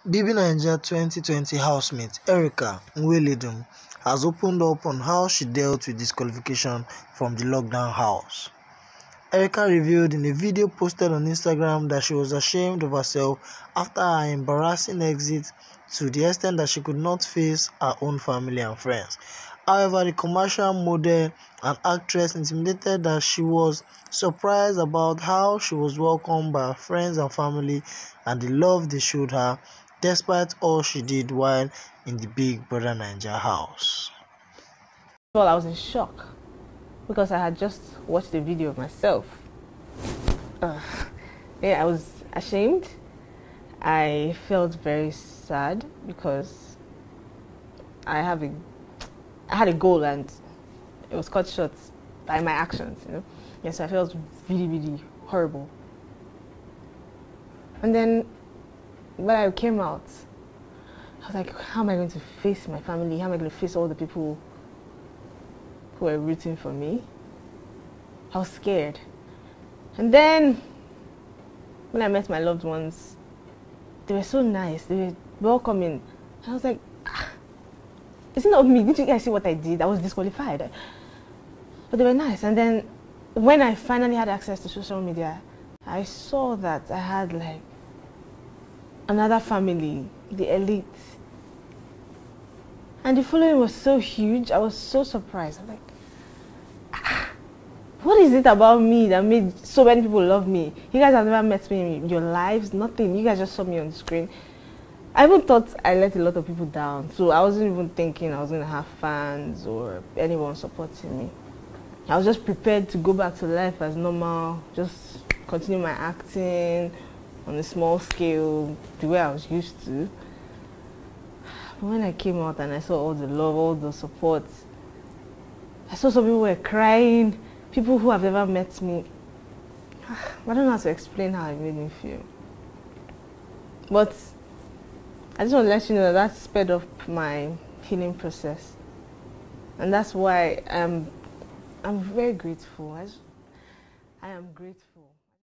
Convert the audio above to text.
BB Naija 2020 housemate Erica Nwelidum has opened up on how she dealt with disqualification from the lockdown house. Erica revealed in a video posted on Instagram that she was ashamed of herself after her embarrassing exit to the extent that she could not face her own family and friends. However, the commercial model and actress intimated that she was surprised about how she was welcomed by her friends and family and the love they showed her, despite all she did while in the Big Brother Naija house. Well, I was in shock because I had just watched the video of myself. I was ashamed. I felt very sad because I had a goal and it was cut short by my actions, Yes, I felt really, really horrible. And then when I came out, I was like, how am I going to face my family? How am I going to face all the people who were rooting for me? I was scared. And then when I met my loved ones, they were so nice. They were welcoming. And I was like, it's not me. Did you guys see what I did? I was disqualified. But they were nice. And then when I finally had access to social media, I saw that I had like another family, the elite. And the following was so huge. I was so surprised. I'm like, what is it about me that made so many people love me? You guys have never met me in your lives, nothing. You guys just saw me on the screen. I even thought I let a lot of people down. So I wasn't even thinking I was going to have fans or anyone supporting me. I was just prepared to go back to life as normal, just continue my acting on a small scale, the way I was used to. But when I came out and I saw all the love, all the support, I saw some people were crying, people who have never met me. I don't know how to explain how it made me feel. But I just want to let you know that sped up my healing process. And that's why I'm very grateful. I am grateful.